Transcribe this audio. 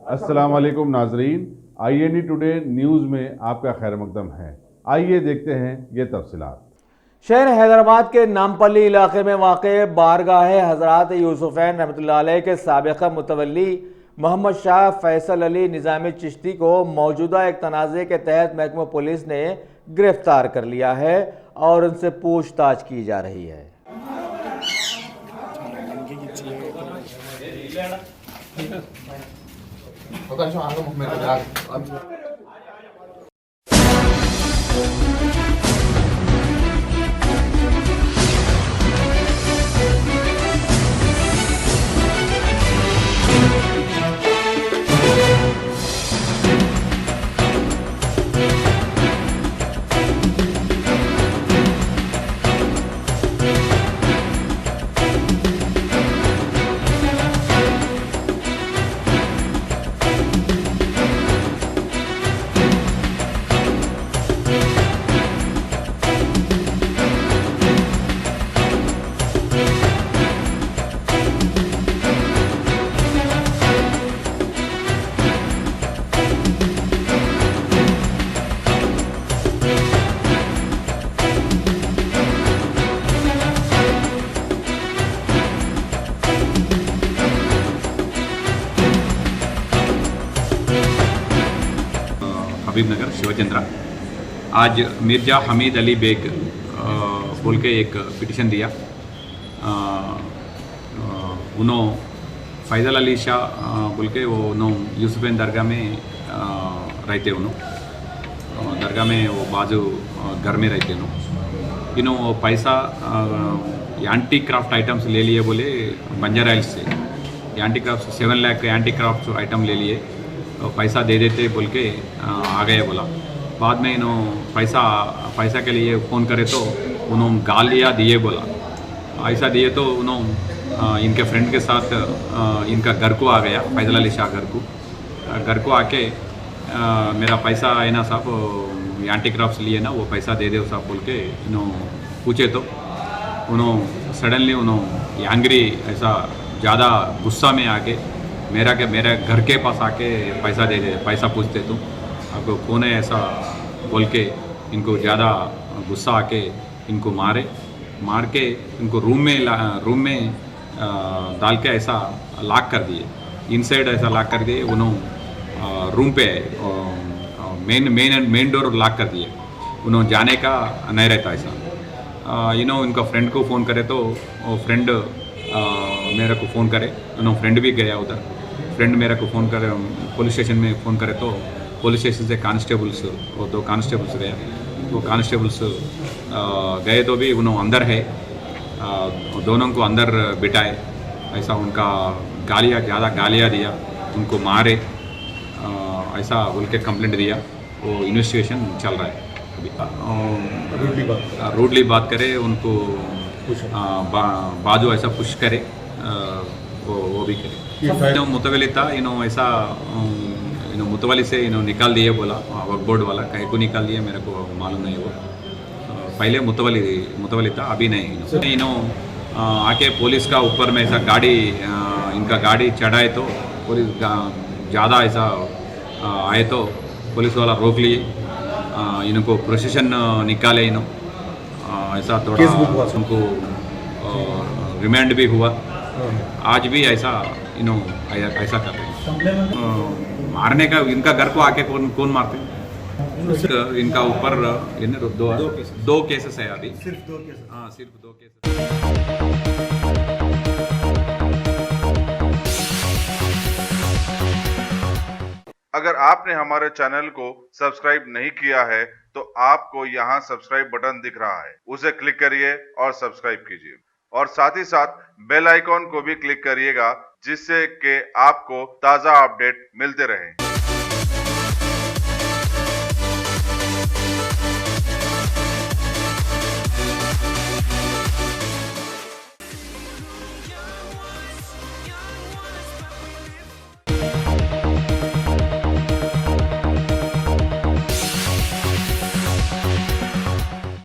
अस्सलाम वालेकुम नाजरीन, INE टुडे न्यूज़ में आपका खैर मकदम है। आइए देखते हैं ये तफसीलात। शहर हैदराबाद के नामपल्ली इलाके में वाक़ बारगाह हज़रात यूसुफ़ैन रहमतुल्लाह अलैह के साबिक़ा मुतवल्ली मोहम्मद शाह फैसल अली निज़ामी चिश्ती को मौजूदा एक तनाज़े के तहत महकमा पुलिस ने गिरफ्तार कर लिया है और उनसे पूछताछ की जा रही है। हबीबनगर शिवचंद्रा आज मिर्ज़ा हमीद अली बेग बोल के एक पिटिशन दिया। उन्होंने फैज़ल अली शाह बोल के वो यूसुफ़ैन दरगाह में रहते। उन्होंने दरगाह में वो बाजू घर में रहते। इन्हों पैसा एंटी क्राफ्ट आइटम्स ले लिए बोले बंजारा हिल्स से। Anti craft 7 lakh anti craft item ले लिए, पैसा दे देते बोल के आ गए बोला। बाद में पैसा के लिए फ़ोन करे तो उन्होंने गालियाँ दिए बोला। ऐसा दिए तो उन्होंने इनके फ्रेंड के साथ इनका घर को आ गया, फैज़ल अली शाह घर को आके मेरा पैसा है ना साहब, एंटी क्राफ्ट्स लिए ना, वो पैसा दे दो साहब बोल के इन्होंने पूछे तो उन्होंने सडनली एंग्री ऐसा ज़्यादा गुस्सा में आके मेरे घर के पास आके पैसा पूछते तुम आपको कौन है ऐसा बोल के इनको ज़्यादा गुस्सा आके इनको मार के इनको रूम में डाल के ऐसा लॉक कर दिए। इनसाइड ऐसा लॉक कर दिए। उन्होंने रूम पे मेन डोर लॉक कर दिए। उन्होंने जाने का नहीं रहता ऐसा। इनका फ्रेंड को फ़ोन करे तो वो फ्रेंड मेरे को फ़ोन करे। उन्होंने फ्रेंड भी गया उधर। फ्रेंड मेरे को फ़ोन करे, पुलिस स्टेशन में फ़ोन करे तो पुलिस स्टेशन से कांस्टेबल्स, वो 2 कांस्टेबल्स गया। वो कांस्टेबल्स गए तो भी उन्होंने अंदर है, दोनों को अंदर बिठाए। ऐसा उनका ज़्यादा गालियाँ दिया, उनको मारे, ऐसा बोल के कंप्लेंट दिया। वो इन्वेस्टिगेशन चल रहा है अभी। रूडली बात करे उनको, बाजू ऐसा पुश करे, वो भी करे। मुतवली था, ऐसा मुतवली से निकाल दिए बोला। वक्फ बोर्ड वाला कहीं को निकाल दिया मेरे को मालूम नहीं। वो पहले मुतवली था, अभी नहीं। आके पुलिस का ऊपर में ऐसा इनका गाड़ी चढ़ाए तो पुलिस ज़्यादा ऐसा आए तो पुलिस वाला रोक लिए। इनको प्रोसेशन निकाले। ऐसा थोड़ा उनको रिमांड भी हुआ। आज भी ऐसा कर रहे हैं। मारने का इनका घर को आके कौन मारते? इनका ऊपर 2 केसेस है अभी। सिर्फ 2 केसेस? हाँ, सिर्फ 2 केसेस। अगर आपने हमारे चैनल को सब्सक्राइब नहीं किया है तो आपको यहाँ सब्सक्राइब बटन दिख रहा है, उसे क्लिक करिए और सब्सक्राइब कीजिए। और साथ ही साथ बेल आइकॉन को भी क्लिक करिएगा, जिससे कि आपको ताज़ा अपडेट मिलते रहें।